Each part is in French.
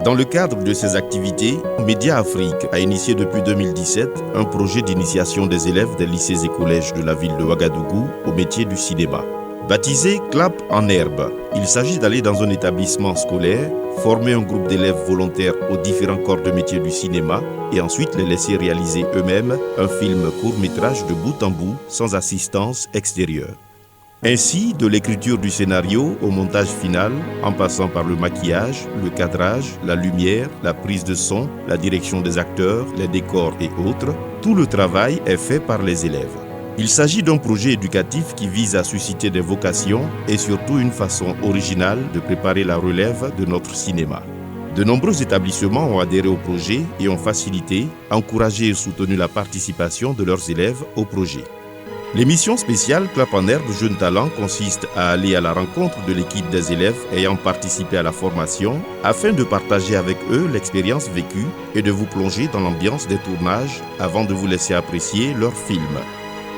Dans le cadre de ces activités, Média Afrique a initié depuis 2017 un projet d'initiation des élèves des lycées et collèges de la ville de Ouagadougou au métier du cinéma. Baptisé Clap en herbe, il s'agit d'aller dans un établissement scolaire, former un groupe d'élèves volontaires aux différents corps de métier du cinéma et ensuite les laisser réaliser eux-mêmes un film court-métrage de bout en bout sans assistance extérieure. Ainsi, de l'écriture du scénario au montage final, en passant par le maquillage, le cadrage, la lumière, la prise de son, la direction des acteurs, les décors et autres, tout le travail est fait par les élèves. Il s'agit d'un projet éducatif qui vise à susciter des vocations et surtout une façon originale de préparer la relève de notre cinéma. De nombreux établissements ont adhéré au projet et ont facilité, encouragé et soutenu la participation de leurs élèves au projet. L'émission spéciale Clap en herbe Jeunes Talents consiste à aller à la rencontre de l'équipe des élèves ayant participé à la formation afin de partager avec eux l'expérience vécue et de vous plonger dans l'ambiance des tournages avant de vous laisser apprécier leur film.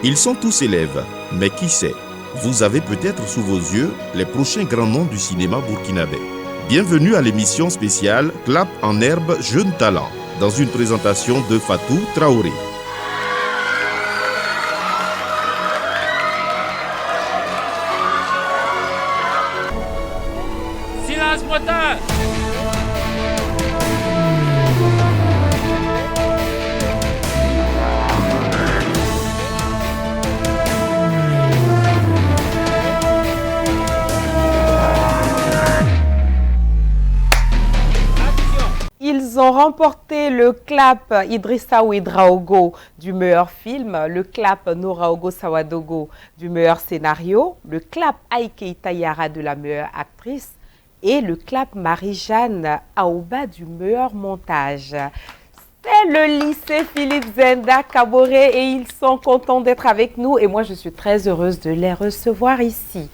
Ils sont tous élèves, mais qui sait, vous avez peut-être sous vos yeux les prochains grands noms du cinéma burkinabé. Bienvenue à l'émission spéciale Clap en herbe Jeunes Talents, dans une présentation de Fatou Traoré. Silence moteur! Ils ont remporté le clap Idrissa Ouedraogo du meilleur film, le clap Noraogo Sawadogo du meilleur scénario, le clap Aïke Tayara de la meilleure actrice et le clap Marie-Jeanne Aouba du meilleur montage. C'est le lycée Philippe Zenda Kaboré et ils sont contents d'être avec nous et moi je suis très heureuse de les recevoir ici.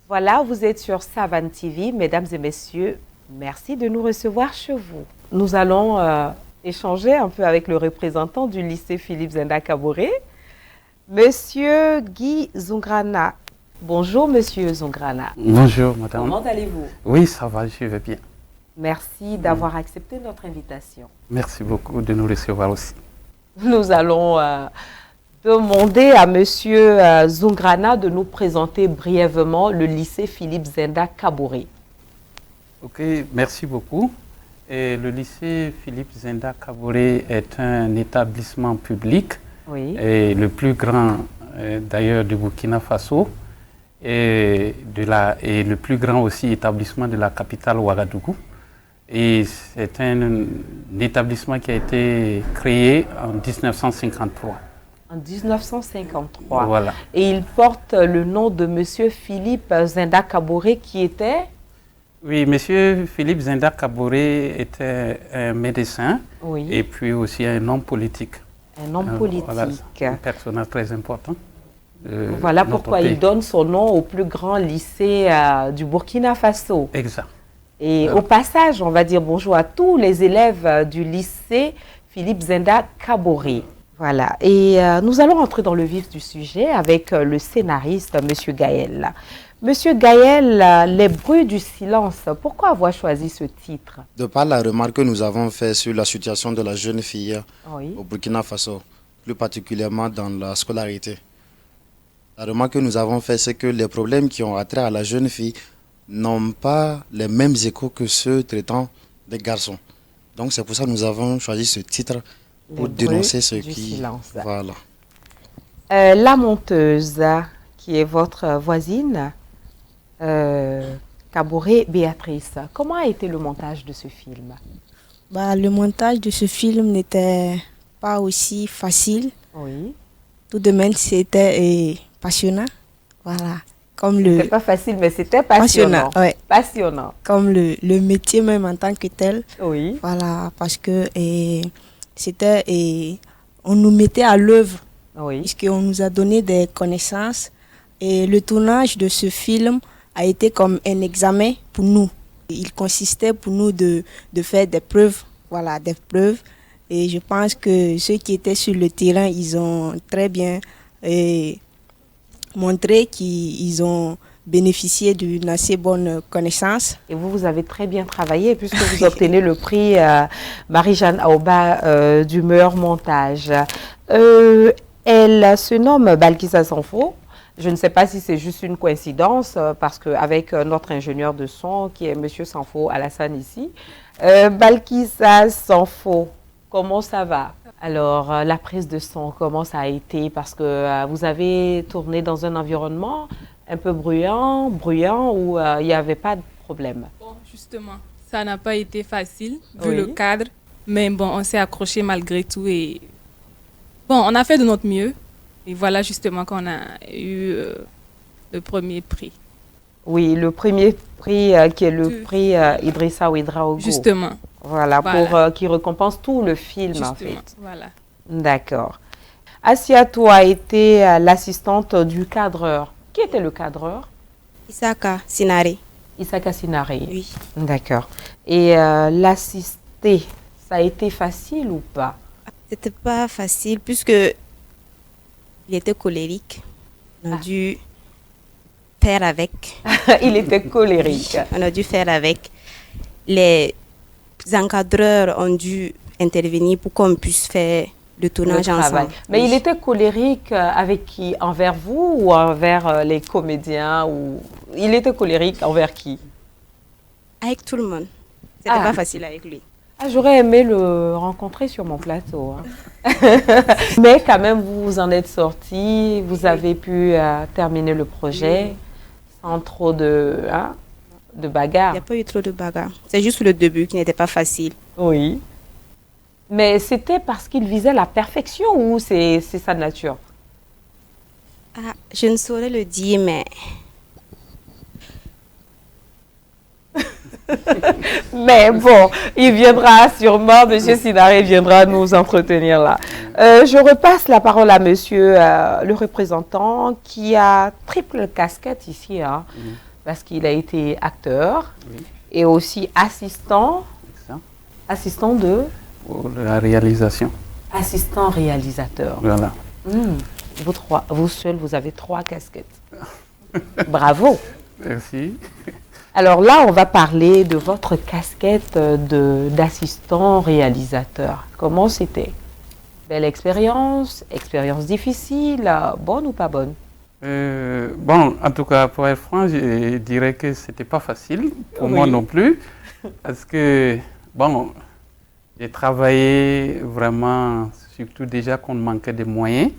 Voilà, vous êtes sur Savan TV, mesdames et messieurs, merci de nous recevoir chez vous. Nous allons échanger un peu avec le représentant du lycée Philippe Zenda Kaboré, Monsieur Guy Zongrana. Bonjour, Monsieur Zongrana. Bonjour, madame. Comment allez-vous? Oui, ça va, je vais bien. Merci d'avoir accepté notre invitation. Merci beaucoup de nous recevoir aussi. Nous allons demander à Monsieur Zongrana de nous présenter brièvement le lycée Philippe Zenda Kaboré. Ok, merci beaucoup. Et le lycée Philippe Zenda Kaboré est un établissement public, Oui. et le plus grand d'ailleurs du Burkina Faso, et le plus grand aussi établissement de la capitale Ouagadougou. Et c'est un établissement qui a été créé en 1953. En 1953. Voilà. Et il porte le nom de Monsieur Philippe Zenda Kaboré qui était... Oui, monsieur Philippe Zenda Kaboré était un médecin, Oui. et puis aussi un homme politique. Un homme politique. Voilà, un personnage très important. Voilà pourquoi il donne son nom au plus grand lycée du Burkina Faso. Exact. Et au passage, on va dire bonjour à tous les élèves du lycée Philippe Zenda Kaboré. Voilà. Et nous allons entrer dans le vif du sujet avec le scénariste, Monsieur Gaël. Monsieur Gaël, les bruits du silence, pourquoi avoir choisi ce titre? De par la remarque que nous avons faite sur la situation de la jeune fille Oui. au Burkina Faso, plus particulièrement dans la scolarité. La remarque que nous avons faite, c'est que les problèmes qui ont attrait à la jeune fille n'ont pas les mêmes échos que ceux traitant des garçons. Donc c'est pour ça que nous avons choisi ce titre pour dénoncer ce qui... Silence. Voilà. La monteuse, qui est votre voisine, Kaboré Béatrice, comment a été le montage de ce film? Le montage de ce film n'était pas aussi facile. Oui. Tout de même, c'était passionnant. Voilà. C'était pas facile, mais c'était passionnant. Ouais. Passionnant. Comme le métier même en tant que tel. Oui. Voilà, parce que on nous mettait à l'œuvre. Oui. Puisqu'on nous a donné des connaissances. Et le tournage de ce film a été comme un examen pour nous. Il consistait pour nous de faire des preuves. Voilà, des preuves. Et je pense que ceux qui étaient sur le terrain, ils ont très bien montré qu'ils ont bénéficier d'une assez bonne connaissance. Et vous avez très bien travaillé puisque vous obtenez le prix Marie-Jeanne Aouba du meilleur montage. Elle se nomme Balkissa Sanfo. Je ne sais pas si c'est juste une coïncidence parce qu'avec notre ingénieur de son qui est M. Sanfo Alassane ici, Balkissa Sanfo, comment ça va? Alors, la prise de son, comment ça a été? Parce que vous avez tourné dans un environnement un peu bruyant où il n'y avait pas de problème. Bon, justement, ça n'a pas été facile vu le cadre, mais bon, on s'est accroché malgré tout et bon, on a fait de notre mieux. Et voilà justement qu'on a eu le premier prix. Oui, le premier prix qui est le prix Idrissa Ouedraogo. Justement. Voilà. Pour qui récompense tout le film justement, en fait. Voilà. D'accord. Assiatou a été l'assistante du cadreur. Qui était le cadreur? Isaka Sinare. Isaka Sinare. Oui. D'accord. Et l'assister, ça a été facile ou pas? C'était pas facile puisque il était colérique. On a dû faire avec. Il était colérique. On a dû faire avec. Les encadreurs ont dû intervenir pour qu'on puisse faire le tournage ensemble. Mais il était colérique avec qui? Envers vous ou envers les comédiens ou... Il était colérique envers qui? Avec tout le monde. C'était pas facile avec lui. Ah, j'aurais aimé le rencontrer sur mon plateau. Hein. Mais quand même, vous vous en êtes sorti, vous avez pu terminer le projet sans trop de bagarre. Il n'y a pas eu trop de bagarre. C'est juste le début qui n'était pas facile. Oui. Mais c'était parce qu'il visait la perfection ou c'est sa nature? Ah, je ne saurais le dire, mais... Mais bon, il viendra sûrement, M. Sinare viendra nous entretenir là. Je repasse la parole à monsieur le représentant qui a triple casquette ici, hein, parce qu'il a été acteur et aussi assistant de... Pour la réalisation. Assistant réalisateur. Voilà. Vous seul, vous avez 3 casquettes. Bravo. Merci. Alors là, on va parler de votre casquette d'assistant réalisateur. Comment c'était? Belle expérience difficile, bonne ou pas bonne? Bon, en tout cas, pour être franc, je dirais que c'était pas facile, pour moi non plus, parce que, bon, j'ai travaillé vraiment, surtout déjà qu'on manquait de moyens,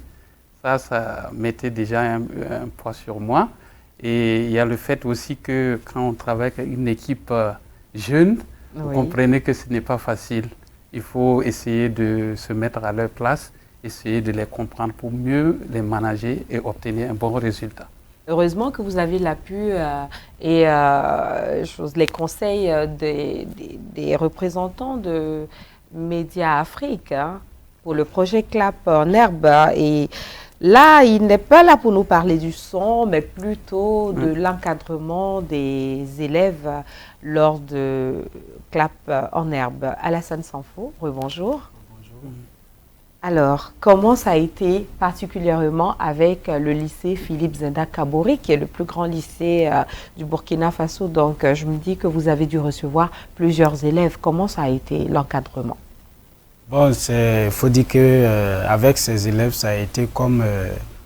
ça mettait déjà un poids sur moi. Et il y a le fait aussi que quand on travaille avec une équipe jeune, vous comprenez que ce n'est pas facile. Il faut essayer de se mettre à leur place, essayer de les comprendre pour mieux les manager et obtenir un bon résultat. Heureusement que vous avez l'appui et les conseils des représentants de Média Afrique pour le projet Clap en herbe. Et là, il n'est pas là pour nous parler du son, mais plutôt de l'encadrement des élèves lors de Clap en herbe. Alassane Sanfo, bonjour. Bonjour. Alors, comment ça a été particulièrement avec le lycée Philippe Zenda Kabori, qui est le plus grand lycée du Burkina Faso? Donc, je me dis que vous avez dû recevoir plusieurs élèves. Comment ça a été l'encadrement? Bon, il faut dire qu'avec ces élèves, ça a été comme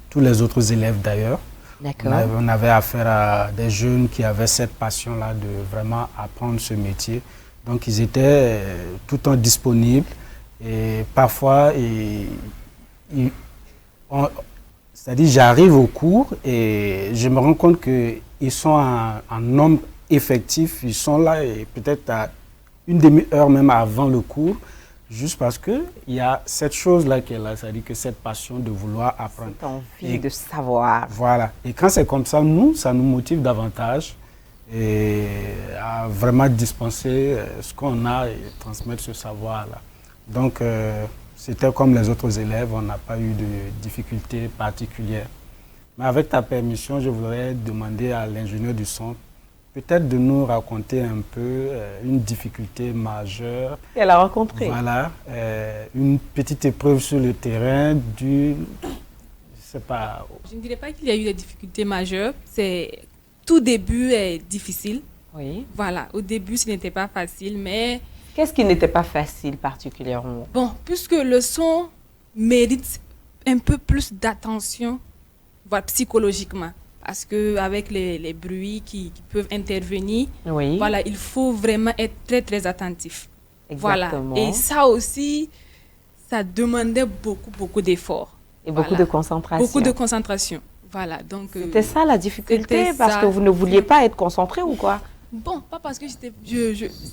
tous les autres élèves d'ailleurs. D'accord. On avait affaire à des jeunes qui avaient cette passion-là de vraiment apprendre ce métier. Donc, ils étaient tout le temps disponibles. Et parfois, c'est-à-dire j'arrive au cours et je me rends compte qu'ils sont en nombre effectif. Ils sont là et peut-être à une demi-heure même avant le cours. Juste parce qu'il y a cette chose-là qui est là, c'est-à-dire que cette passion de vouloir apprendre. Cette envie de savoir. Voilà. Et quand c'est comme ça, ça nous motive davantage et à vraiment dispenser ce qu'on a et transmettre ce savoir-là. Donc, c'était comme les autres élèves, on n'a pas eu de difficultés particulières. Mais avec ta permission, je voudrais demander à l'ingénieur du son peut-être de nous raconter un peu une difficulté majeure. Elle a rencontré. Voilà, une petite épreuve sur le terrain je sais pas. Je ne dirais pas qu'il y a eu des difficultés majeures. C'est tout début est difficile. Oui. Voilà, au début, ce n'était pas facile, mais... Qu'est-ce qui n'était pas facile particulièrement? Bon, puisque le son mérite un peu plus d'attention, voire psychologiquement. Parce qu'avec les bruits qui peuvent intervenir, Oui. voilà, il faut vraiment être très, très attentif. Exactement. Voilà. Et ça aussi, ça demandait beaucoup d'efforts. Et beaucoup de concentration. Beaucoup de concentration. Voilà. Donc, c'était ça la difficulté, parce ça. que vous ne vouliez pas être concentré ou quoi? Bon, pas parce que j'étais...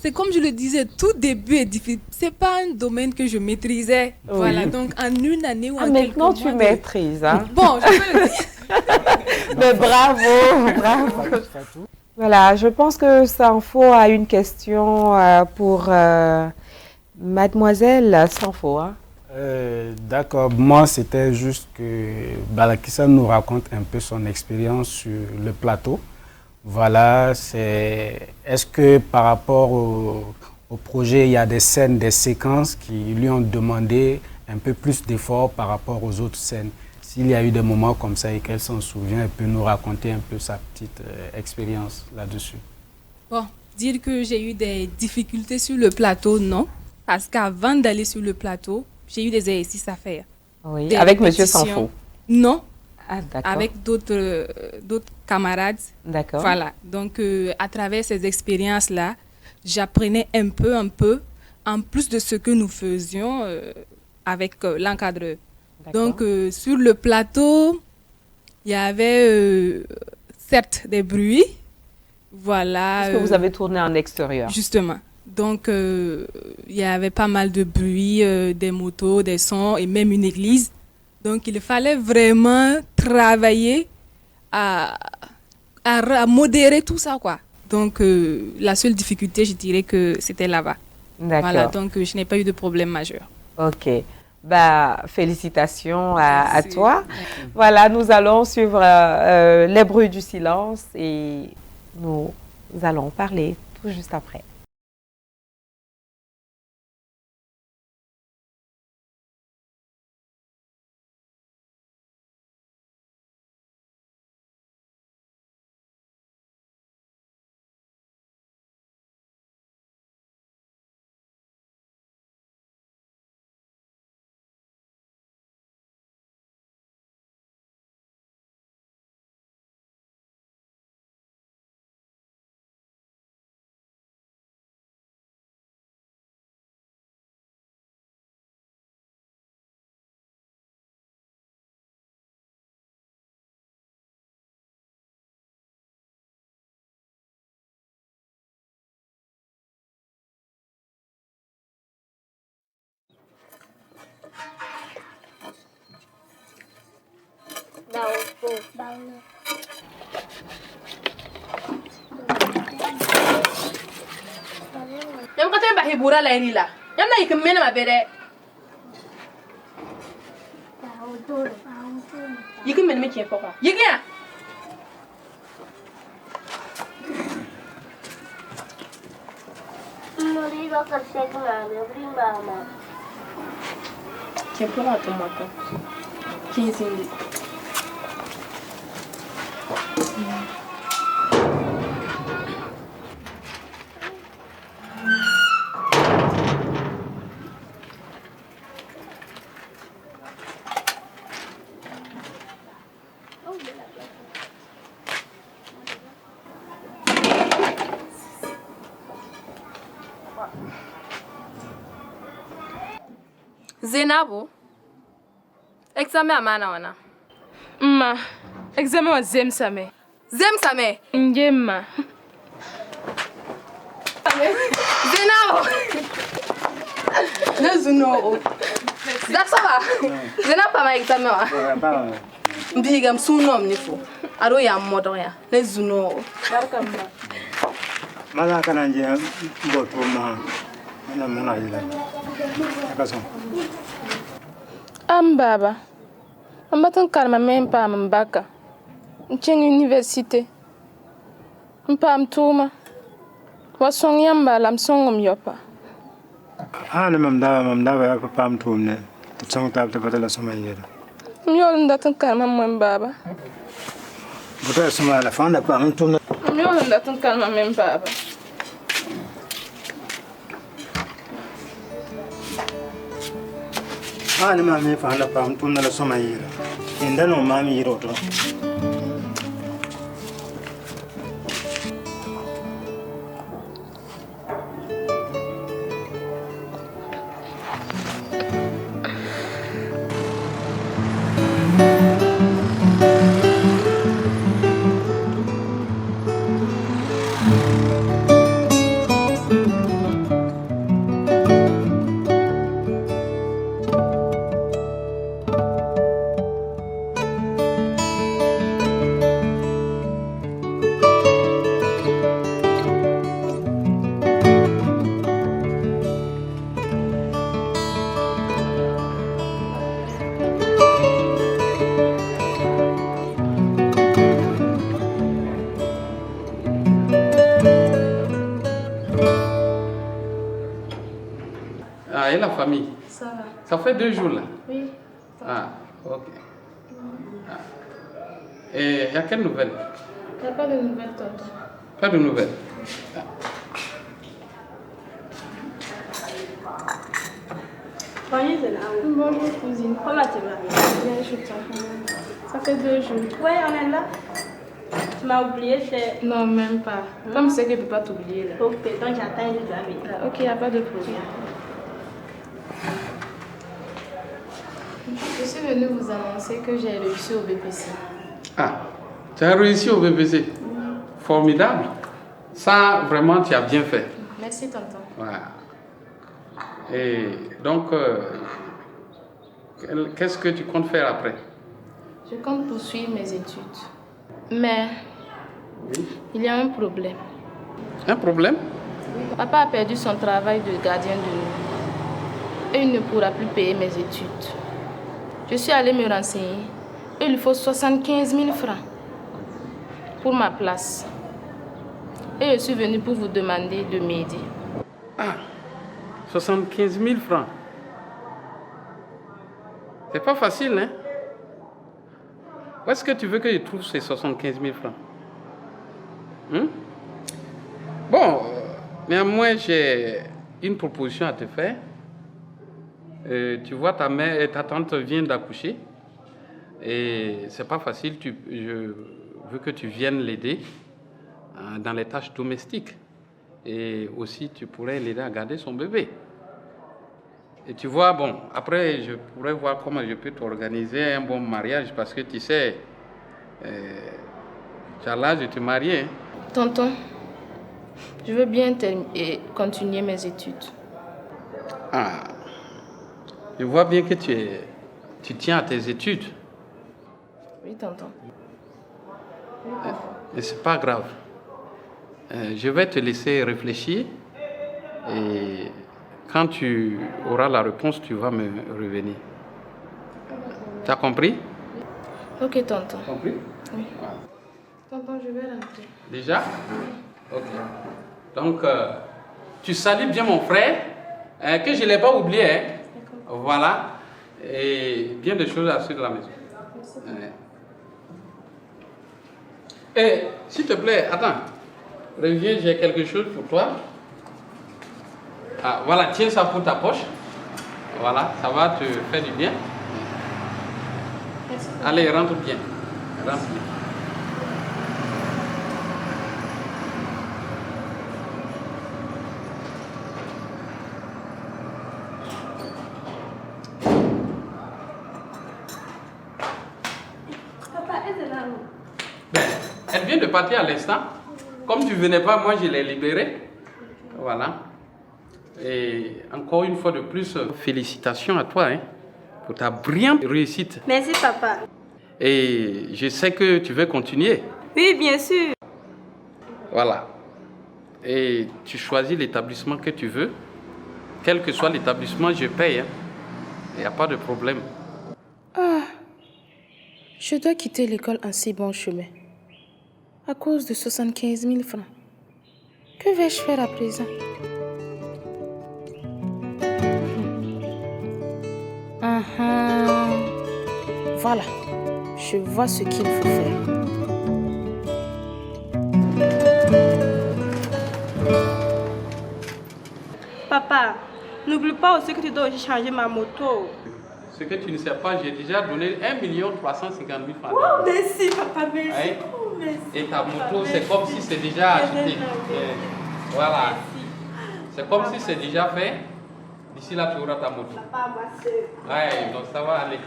c'est comme je le disais, tout début est difficile. C'est pas un domaine que je maîtrisais. Oui. Voilà, donc en une année ou en quelques mois... Maintenant, tu maîtrises, hein? Bon, je peux le dire. Mais bravo. Voilà, je pense que Sanfo a une question pour Mademoiselle Sanfo. Hein? D'accord, moi c'était juste que Balakissa nous raconte un peu son expérience sur le plateau. Voilà, est-ce que par rapport au projet, il y a des scènes, des séquences qui lui ont demandé un peu plus d'efforts par rapport aux autres scènes? S'il y a eu des moments comme ça et qu'elle s'en souvient, elle peut nous raconter un peu sa petite expérience là-dessus. Bon, dire que j'ai eu des difficultés sur le plateau, non. Parce qu'avant d'aller sur le plateau, j'ai eu des exercices à faire. Oui, avec Monsieur Sanfo? Non. Ah, avec d'autres camarades. D'accord. Voilà. Donc, à travers ces expériences-là, j'apprenais un peu, en plus de ce que nous faisions avec l'encadreur. Donc, sur le plateau, il y avait certes des bruits. Voilà. Parce que vous avez tourné en extérieur. Justement. Donc, il y avait pas mal de bruits, des motos, des sons et même une église. Donc, il fallait vraiment travailler à modérer tout ça, quoi. Donc, la seule difficulté, je dirais que c'était là-bas. D'accord. Voilà, donc je n'ai pas eu de problème majeur. Ok. Bah, félicitations à toi. Voilà, nous allons suivre les bruits du silence et nous allons parler tout juste après. Yam ka temba hibura la inila. Yam na ikimena mabere. Yikimena me kien foka. Yikia. Morido ka segna me brimama. Kien foka tomato. Kien sindi. Zenabo, examen amana wana. Ma, examen wa zemsame. Zemsame? Njema. Zenabo. Nezuno. Zasaba. Zenapa ma examen wa. Mbigam sunom nifu. Aro ya modo ya. Nezuno. Barkamba. Mala kana nje mboto ma. Ana mona ila. Akaso. Baba. Ambatan karma même pas mbaka. Ncheng université. Mpam tuma. Wasong yamba lam songom yopa. Ana mamda ya pam tumne. Tsong tab te patala soma yera. Myol ndatan karma mwen baba. Buta soma la fanda pam tumne. Meu anda tão calma mesmo, baba. Ah, ni mami fa na pam tun na la soma yira. Inda no mami yiro to. Ah, et la famille? Ça va. Ça fait 2 jours là? Oui. Ah, ok. Ah. Et il y a quelle nouvelle? Il n'y a pas de nouvelles, tonton. Pas de nouvelles. Ah. Bonjour, cousine. Comment tu vas? Bien, je t'en. Ça fait 2 jours. Ouais, on est là. Tu m'as oublié, c'est... Non, même pas. Comme c'est que je ne peux pas t'oublier là. Ok, donc j'attends une journée. Ok, il n'y a pas de problème. Je suis venue vous annoncer que j'ai réussi au BPC. Ah, tu as réussi au BPC? Formidable. Ça, vraiment, tu as bien fait. Merci, tonton. Voilà. Et donc, qu'est-ce que tu comptes faire après? Je compte poursuivre mes études. Mais il y a un problème. Un problème? Papa a perdu son travail de gardien de nuit. Et il ne pourra plus payer mes études. Je suis allée me renseigner. Et il lui faut 75 000 francs pour ma place. Et je suis venue pour vous demander de m'aider. Ah, 75 000 francs. C'est pas facile, hein? Où est-ce que tu veux que je trouve ces 75 000 francs? Bon, néanmoins, j'ai une proposition à te faire. Tu vois, ta tante vient d'accoucher. Et c'est pas facile. Je veux que tu viennes l'aider dans les tâches domestiques. Et aussi, tu pourrais l'aider à garder son bébé. Et tu vois, bon, après, je pourrais voir comment je peux t'organiser un bon mariage parce que tu sais, tu as l'âge de te marier. Hein. Tonton, je veux bien continuer mes études. Ah, je vois bien que tu tiens à tes études. Oui, tonton. Mais c'est pas grave. Je vais te laisser réfléchir et quand tu auras la réponse, tu vas me revenir. Tu as compris? Ok, tonton. Compris? Oui. Tonton, je vais rentrer. Déjà? Ok. Donc, tu salues bien mon frère, que je ne l'ai pas oublié. Hein? Voilà. Et bien des choses à suivre de la maison. Et s'il te plaît, attends. Reviens, j'ai quelque chose pour toi. Ah, voilà, tiens ça pour ta poche. Voilà, ça va te faire du bien. Merci. Allez, rentre bien. Rentre bien. Papa, elle est là. Ben, elle vient de partir à l'instant. Comme tu venais pas, moi je l'ai libérée. Voilà. Et encore une fois de plus, félicitations à toi hein, pour ta brillante réussite. Merci, papa. Et je sais que tu veux continuer. Oui, bien sûr. Voilà. Et tu choisis l'établissement que tu veux. Quel que soit l'établissement, je paye. Hein. Il n'y a pas de problème. Ah, je dois quitter l'école en si bon chemin. À cause de 75 000 francs. Que vais-je faire à présent? Voilà, je vois ce qu'il faut faire. Papa, n'oublie pas aussi que tu dois aussi changer ma moto. Ce que tu ne sais pas, j'ai déjà donné 1 350 000 francs. Oh, merci, papa, merci. Hein? Oh, merci. Et ta papa, moto, c'est comme si c'est déjà acheté. Voilà. C'est comme si c'est déjà fait. D'ici là, tu auras ta moto. Papa, ma soeur. Ouais, donc ça va aller.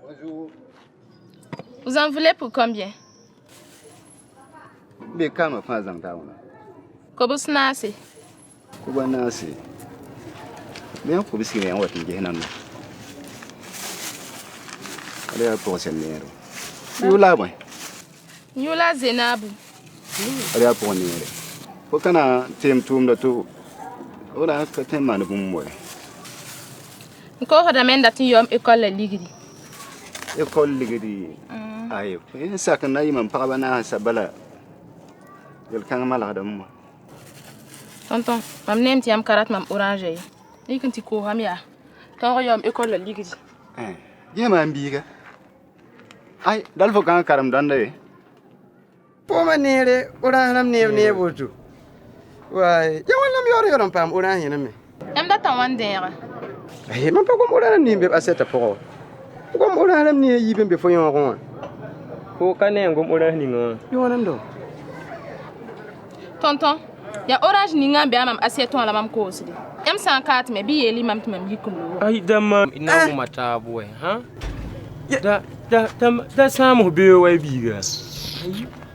Bonjour. Vous en voulez pour combien? Mais calme, pas en temps. Kobus nasi. Kuba nasi. Mais on peut se dire on va non. Allez à pour nero. You la moi. Yula Zenabu. Allez à pour nero. Faut kana tem tum da to. Ora ka tem man bu mo. Ko hoda men dat yom école ligri. École ligri. Ayo. En sakan na yimam pa bana sabala. Yel kan mala da mo. Tonton, mam nem ti am karat mam orange. Ni kan ti ko hamia. Kan yom école ligri. Je ma mbiga. Ai dal fo kan karam dande. Poma nere ora haram ne botu. Wai, ya wala mi ore garam pam ora hina me. Em da tan wan dera. Ai man pa ko ora ni be aseta po. Ko ora haram ni yibe be fo yon ko. Ko kane ngom ora ni ngo. Yo nan do. Tonton, ya orange ni ngambe amam aseton ala mam ko osidi. Em san kat me bi yeli mam tumam yikulu. Ai dama ina mu mata boy, ha? Da samu be wai biga.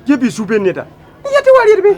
Je bi su be neta. Ya te wali be.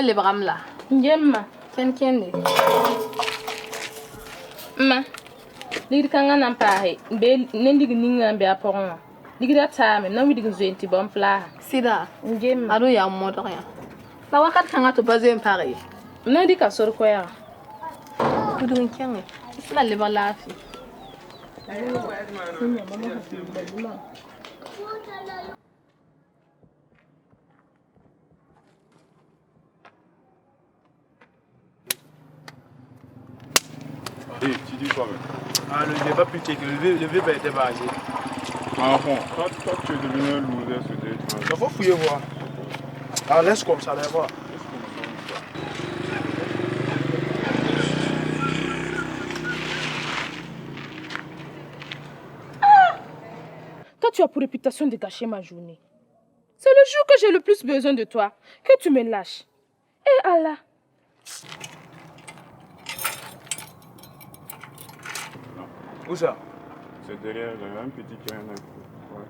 Le bram là. Njemma, kende. Ma. Ligri kanga nan pahe, be nendig ninga be aporon. Ligri atame, na wi dig zenti bon pla. Sida. Njemma. Ado ya modo ya. La wakat kanga to bazem pare. Na di ka sor ko ya. Kudun kenge. La le balafi. Tu dis quoi même? Ah, le débat plus que le VP était basé. Ah bon, quand tu es devenu un loser, c'était... Il faut fouiller voir. Alors laisse comme ça, allez voir. Toi, tu as pour réputation de gâcher ma journée. C'est le jour que j'ai le plus besoin de toi, que tu me lâches. Eh Allah! Où ça? C'est derrière, il y a un petit qui vient. Ouais.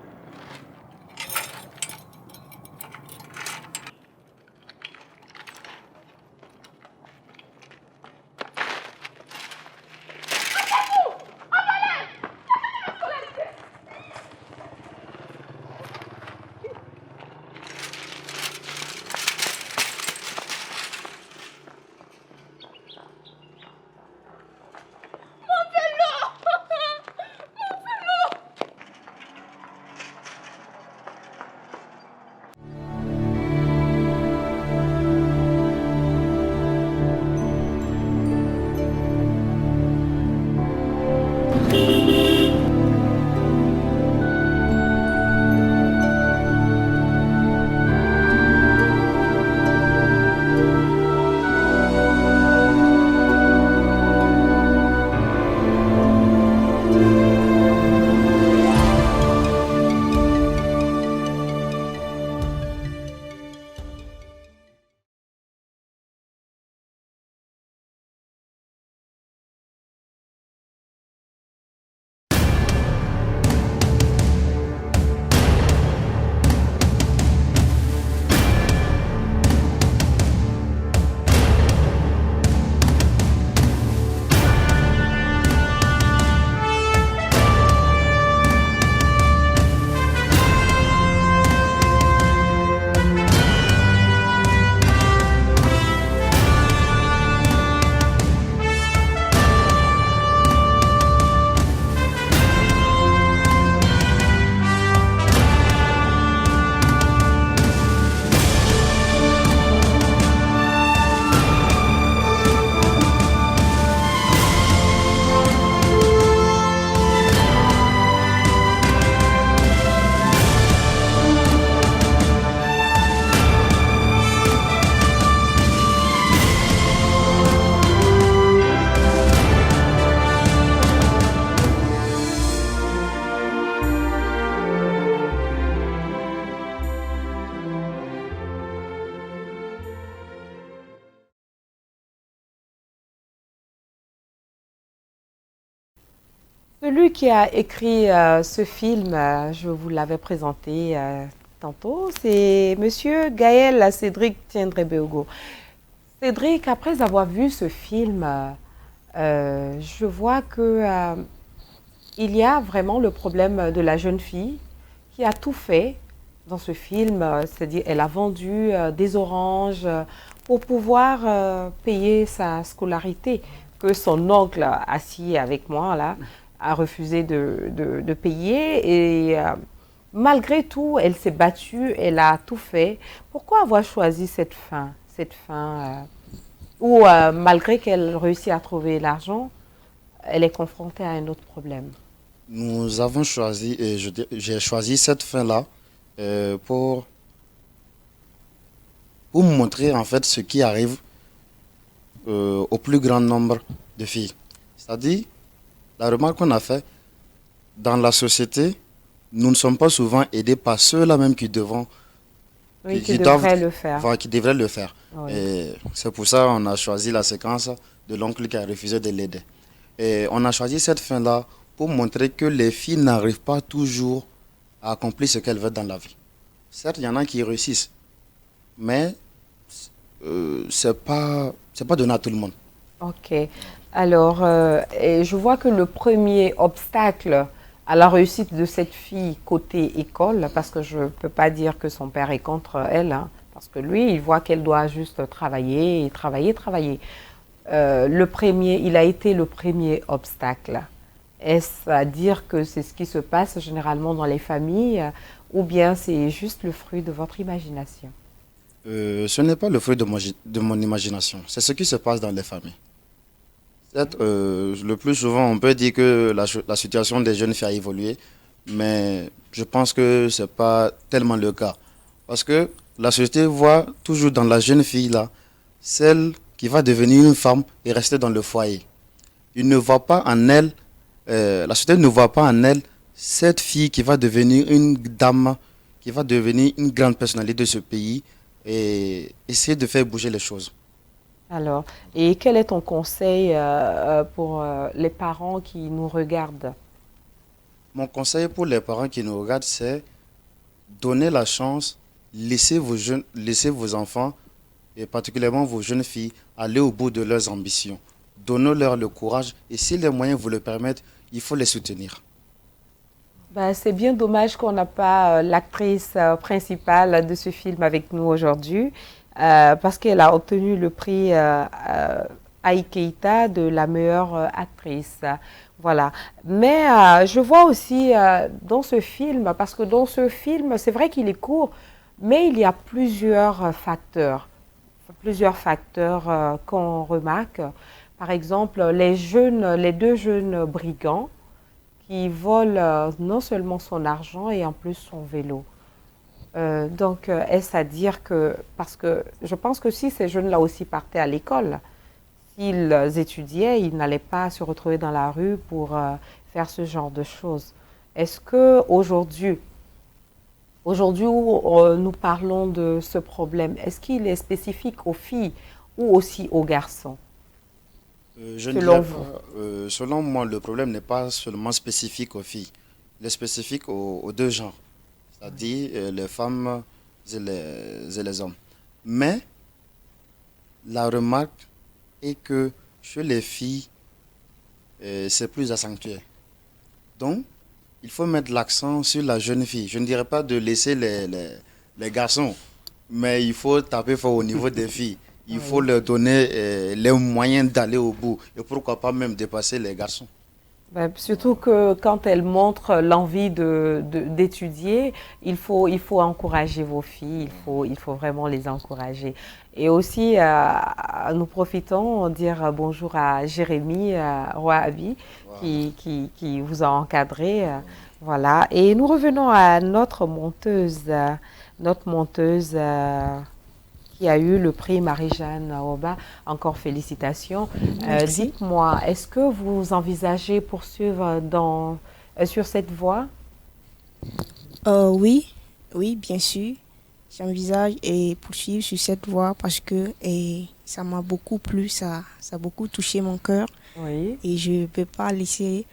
Celui qui a écrit ce film, je vous l'avais présenté tantôt, c'est Monsieur Gaël Cédric Tiendrebeogo. Cédric, après avoir vu ce film, je vois que il y a vraiment le problème de la jeune fille qui a tout fait dans ce film, c'est-à-dire elle a vendu des oranges pour pouvoir payer sa scolarité, que son oncle assis avec moi là a refusé de payer et malgré tout, elle s'est battue, elle a tout fait. Pourquoi avoir choisi cette fin où malgré qu'elle réussit à trouver l'argent, elle est confrontée à un autre problème? Nous avons choisi, et j'ai choisi cette fin-là pour montrer en fait ce qui arrive au plus grand nombre de filles. C'est-à-dire, la remarque qu'on a fait, dans la société, nous ne sommes pas souvent aidés par ceux-là même qui devraient le faire. Enfin, qui devraient le faire. Oui. Et c'est pour ça qu'on a choisi la séquence de l'oncle qui a refusé de l'aider. Et on a choisi cette fin-là pour montrer que les filles n'arrivent pas toujours à accomplir ce qu'elles veulent dans la vie. Certes, il y en a qui réussissent, mais c'est pas donné à tout le monde. Ok. Alors, je vois que le premier obstacle à la réussite de cette fille côté école, parce que je ne peux pas dire que son père est contre elle, hein, parce que lui, il voit qu'elle doit juste travailler, travailler. Il a été le premier obstacle. Est-ce à dire que c'est ce qui se passe généralement dans les familles ou bien c'est juste le fruit de votre imagination? Ce n'est pas le fruit de mon imagination, c'est ce qui se passe dans les familles. Le plus souvent, on peut dire que la situation des jeunes filles a évolué, mais je pense que ce n'est pas tellement le cas. Parce que la société voit toujours dans la jeune fille là, celle qui va devenir une femme et rester dans le foyer. Il ne voit pas en elle, la société ne voit pas en elle cette fille qui va devenir une dame, qui va devenir une grande personnalité de ce pays et essayer de faire bouger les choses. Alors, et quel est ton conseil pour les parents qui nous regardent? Mon conseil pour les parents qui nous regardent, c'est donner la chance, laissez vos enfants, et particulièrement vos jeunes filles, aller au bout de leurs ambitions. Donnez-leur le courage et si les moyens vous le permettent, il faut les soutenir. C'est bien dommage qu'on n'a pas l'actrice principale de ce film avec nous aujourd'hui. Parce qu'elle a obtenu le prix Aïe Keïta de la meilleure actrice. Voilà. Mais je vois aussi dans ce film, parce que dans ce film, c'est vrai qu'il est court, mais il y a plusieurs facteurs qu'on remarque. Par exemple, les deux jeunes brigands qui volent non seulement son argent et en plus son vélo. Donc, est-ce à dire que, parce que je pense que si ces jeunes-là aussi partaient à l'école, s'ils étudiaient, ils n'allaient pas se retrouver dans la rue pour faire ce genre de choses. Est-ce qu'aujourd'hui où nous parlons de ce problème, est-ce qu'il est spécifique aux filles ou aussi aux garçons? Selon moi, le problème n'est pas seulement spécifique aux filles, il est spécifique aux deux genres. C'est-à-dire les femmes et les hommes. Mais la remarque est que chez les filles, c'est plus accentué. Donc, il faut mettre l'accent sur la jeune fille. Je ne dirais pas de laisser les garçons, mais il faut taper fort au niveau des filles. Il faut leur donner les moyens d'aller au bout et pourquoi pas même dépasser les garçons. Surtout que quand elles montrent l'envie d'étudier, il faut encourager vos filles, il faut vraiment les encourager. Et aussi, nous profitons de dire bonjour à Jérémy Roy-Abi qui vous a encadré. Voilà. Et nous revenons à notre monteuse qui a eu le prix Marie-Jeanne Oba. Encore félicitations. Dites-moi, est-ce que vous envisagez poursuivre sur cette voie? Oui, bien sûr. J'envisage et poursuivre sur cette voie parce que ça m'a beaucoup plu, ça a beaucoup touché mon cœur. Oui. Et je ne peux pas laisser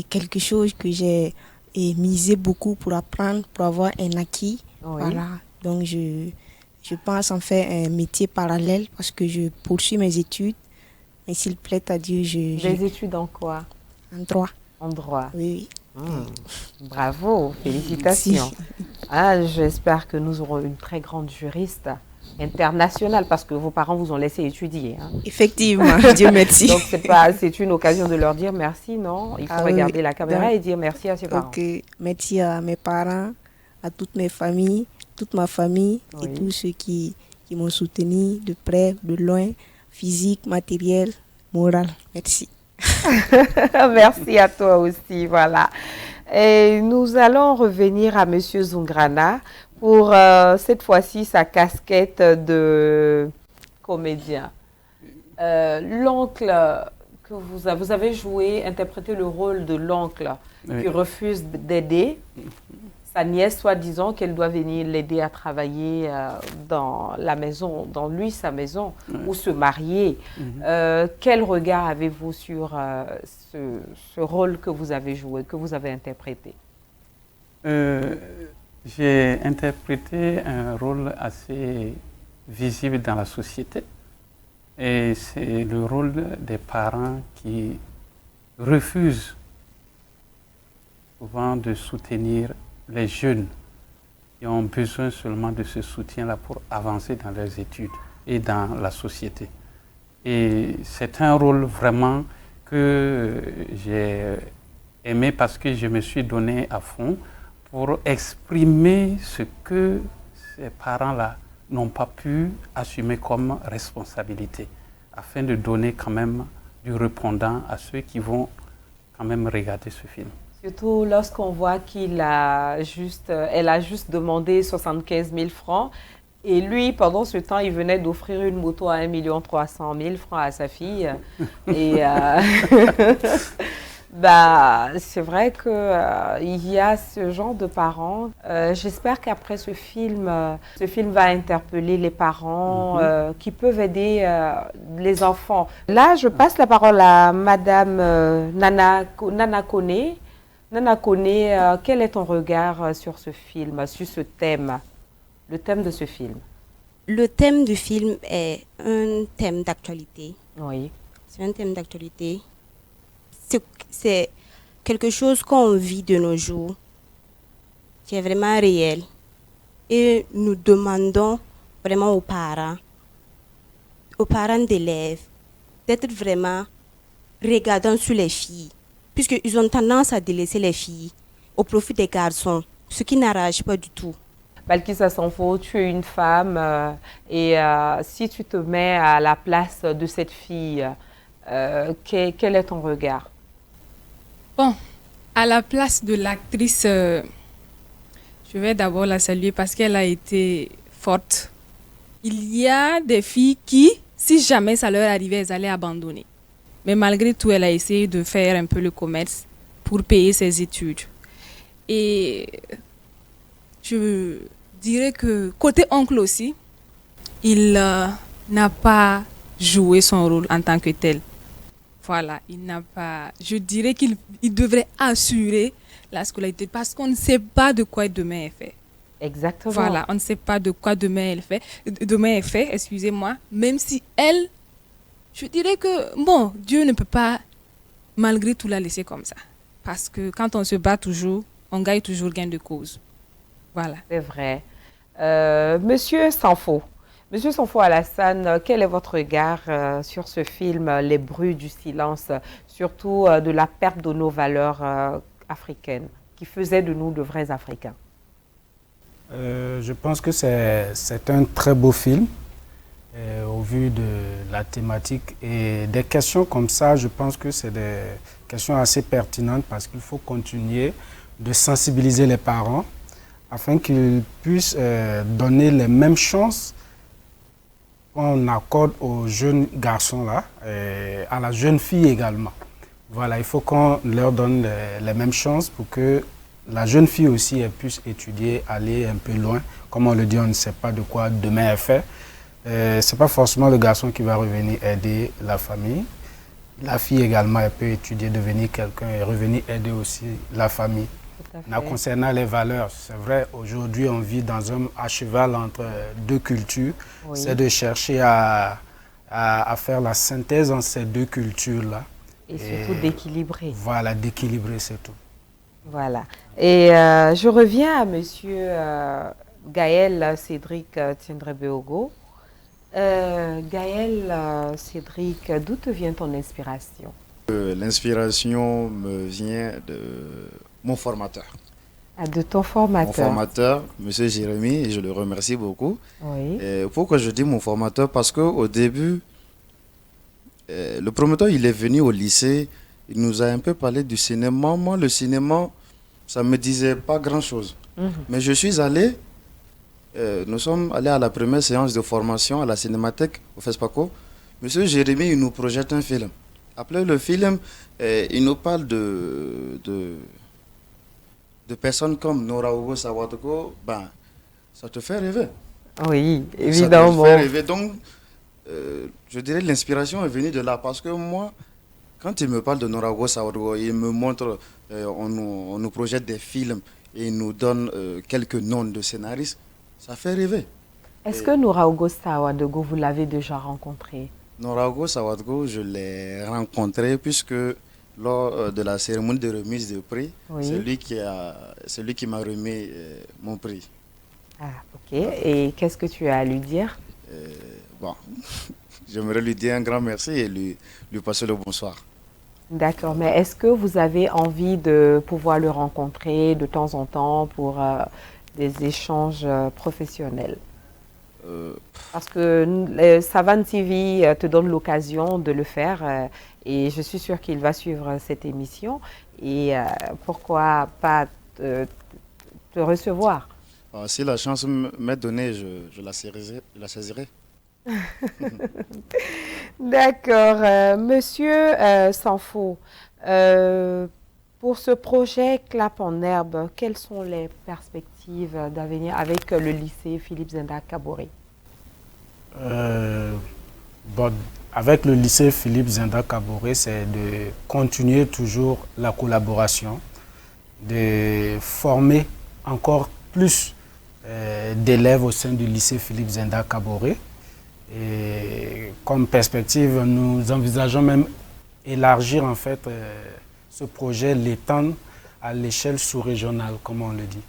quelque chose que j'ai misé beaucoup pour apprendre, pour avoir un acquis. Oui. Voilà. Donc, je pense en faire un métier parallèle parce que je poursuis mes études. Et s'il plaît à Dieu, Des études en quoi? En droit. En droit. Oui. Bravo, félicitations. J'espère que nous aurons une très grande juriste internationale parce que vos parents vous ont laissé étudier. Hein. Effectivement, Dieu merci. Donc c'est une occasion de leur dire merci, non? Il faut regarder la caméra et dire merci à ses parents. Ok, merci à mes parents, à toute ma famille et tous ceux qui m'ont soutenu de près, de loin, physique, matériel, moral. Merci. Merci à toi aussi, voilà. Et nous allons revenir à M. Zungrana pour cette fois-ci sa casquette de comédien. L'oncle que vous avez joué, interprété le rôle de l'oncle qui refuse d'aider sa nièce, soi-disant qu'elle doit venir l'aider à travailler dans la maison, dans sa maison, ou se marier. Quel regard avez-vous sur ce rôle que vous avez joué, que vous avez interprété? J'ai interprété un rôle assez visible dans la société. Et c'est le rôle des parents qui refusent souvent de soutenir les jeunes qui ont besoin seulement de ce soutien-là pour avancer dans leurs études et dans la société. Et c'est un rôle vraiment que j'ai aimé parce que je me suis donné à fond pour exprimer ce que ces parents-là n'ont pas pu assumer comme responsabilité, afin de donner quand même du répondant à ceux qui vont quand même regarder ce film. Surtout lorsqu'on voit elle a juste demandé 75 000 francs et lui, pendant ce temps, il venait d'offrir une moto à 1 300 000 francs à sa fille. Et c'est vrai qu'il y a ce genre de parents. J'espère qu'après ce film va interpeller les parents qui peuvent aider les enfants. Là, je passe la parole à Madame Nana Kone. Nana Kone, quel est ton regard sur ce film, sur ce thème, le thème de ce film? Le thème du film est un thème d'actualité. Oui. C'est un thème d'actualité. C'est quelque chose qu'on vit de nos jours, qui est vraiment réel. Et nous demandons vraiment aux parents d'élèves, d'être vraiment regardants sur les filles, puisqu'ils ont tendance à délaisser les filles au profit des garçons, ce qui n'arrange pas du tout. Balkissa Sanfo, tu es une femme et si tu te mets à la place de cette fille, quel est ton regard? Bon, à la place de l'actrice, je vais d'abord la saluer parce qu'elle a été forte. Il y a des filles qui, si jamais ça leur arrivait, elles allaient abandonner. Mais malgré tout, elle a essayé de faire un peu le commerce pour payer ses études. Et je dirais que côté oncle aussi, il n'a pas joué son rôle en tant que tel. Voilà, il n'a pas... Je dirais qu'il devrait assurer la scolarité parce qu'on ne sait pas de quoi demain est fait. Exactement. Voilà, on ne sait pas de quoi demain est fait, excusez-moi. Même si elle, je dirais que, bon, Dieu ne peut pas malgré tout la laisser comme ça. Parce que quand on se bat toujours, on gagne toujours gain de cause. Voilà. C'est vrai. Monsieur Sanfo. Monsieur Sanfo Alassane, quel est votre regard sur ce film, Les bruits du silence, surtout de la perte de nos valeurs africaines, qui faisaient de nous de vrais Africains? Je pense que c'est un très beau film, au vu de la thématique. Et des questions comme ça, je pense que c'est des questions assez pertinentes parce qu'il faut continuer de sensibiliser les parents afin qu'ils puissent donner les mêmes chances qu'on accorde aux jeunes garçons là, et à la jeune fille également. Voilà, il faut qu'on leur donne les mêmes chances pour que la jeune fille aussi elle puisse étudier, aller un peu loin. Comme on le dit, on ne sait pas de quoi demain est fait. Ce n'est pas forcément le garçon qui va revenir aider la famille. La fille également, elle peut étudier, devenir quelqu'un et revenir aider aussi la famille. Concernant les valeurs, c'est vrai, aujourd'hui on vit à cheval entre deux cultures. Oui. C'est de chercher à faire la synthèse entre ces deux cultures-là. Et surtout d'équilibrer. Voilà, d'équilibrer, c'est tout. Voilà. Et je reviens à monsieur Gaël Cédric Tiendrebeogo. Gaël Cédric, d'où te vient ton inspiration? L'inspiration me vient de mon formateur. Ah, de ton formateur? Mon formateur, M. Jérémy, et je le remercie beaucoup. Oui. Et pourquoi je dis mon formateur? Parce qu'au début, le promoteur, il est venu au lycée, il nous a un peu parlé du cinéma. Moi, le cinéma, ça ne me disait pas grand-chose. Mais je suis allé, nous sommes allés à la première séance de formation à la Cinémathèque, au FESPACO. M. Jérémy, il nous projette un film. Après le film, il nous parle de personnes comme Nora Ogo Sawadogo. Ben, ça te fait rêver. Oui, évidemment. Ça te fait rêver. Donc, je dirais que l'inspiration est venue de là. Parce que moi, quand il me parle de Nora Ogo Sawadogo, il me montre, on nous projette des films et il nous donne quelques noms de scénaristes. Ça fait rêver. Est-ce que Nora Ogo Sawadogo, vous l'avez déjà rencontré? Nora Ogo Sawadogo, je l'ai rencontré puisque lors de la cérémonie de remise de prix, oui. C'est lui qui m'a remis mon prix. Ah, ok. Et qu'est-ce que tu as à lui dire? Bon, j'aimerais lui dire un grand merci et lui passer le bonsoir. D'accord, mais est-ce que vous avez envie de pouvoir le rencontrer de temps en temps pour des échanges professionnels? Parce que Savane TV te donne l'occasion de le faire et je suis sûre qu'il va suivre cette émission et pourquoi pas te recevoir? Si la chance m'est donnée, je la saisirai. D'accord. Monsieur Sanfo, pour ce projet Clap en herbe, quelles sont les perspectives d'avenir avec le lycée Philippe Zenda Kaboré? Bon, avec le lycée Philippe Zenda Kaboré, c'est de continuer toujours la collaboration, de former encore plus d'élèves au sein du lycée Philippe Zenda Kaboré. Et comme perspective, nous envisageons même élargir en fait ce projet, l'étendre à l'échelle sous-régionale, comme on le dit.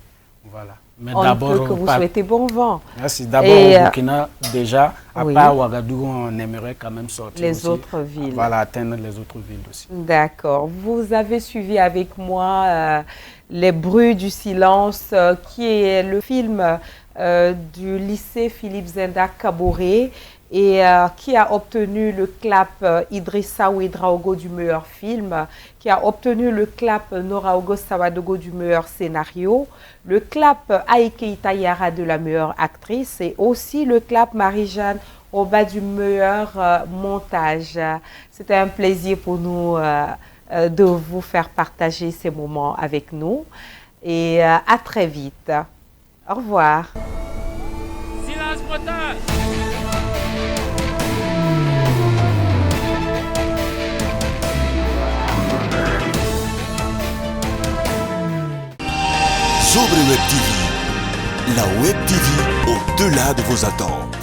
Voilà. Mais d'abord, que vous souhaitez bon vent. Merci. D'abord au Burkina, déjà, à part Ouagadougou, on aimerait quand même sortir les aussi, autres villes. Voilà, atteindre les autres villes aussi. D'accord. Vous avez suivi avec moi Les bruits du silence, qui est le film du lycée Philippe Zenda Kaboré et qui a obtenu le clap Idrissa Ouedraogo du meilleur film, qui a obtenu le clap Nora Ogo Sawadogo du meilleur scénario, le clap Aïké Tayara de la meilleure actrice et aussi le clap Marie-Jeanne Oba du meilleur montage. C'était un plaisir pour nous de vous faire partager ces moments avec nous et à très vite. Au revoir. Silence moteur. Sobre Web TV, la Web TV au-delà de vos attentes.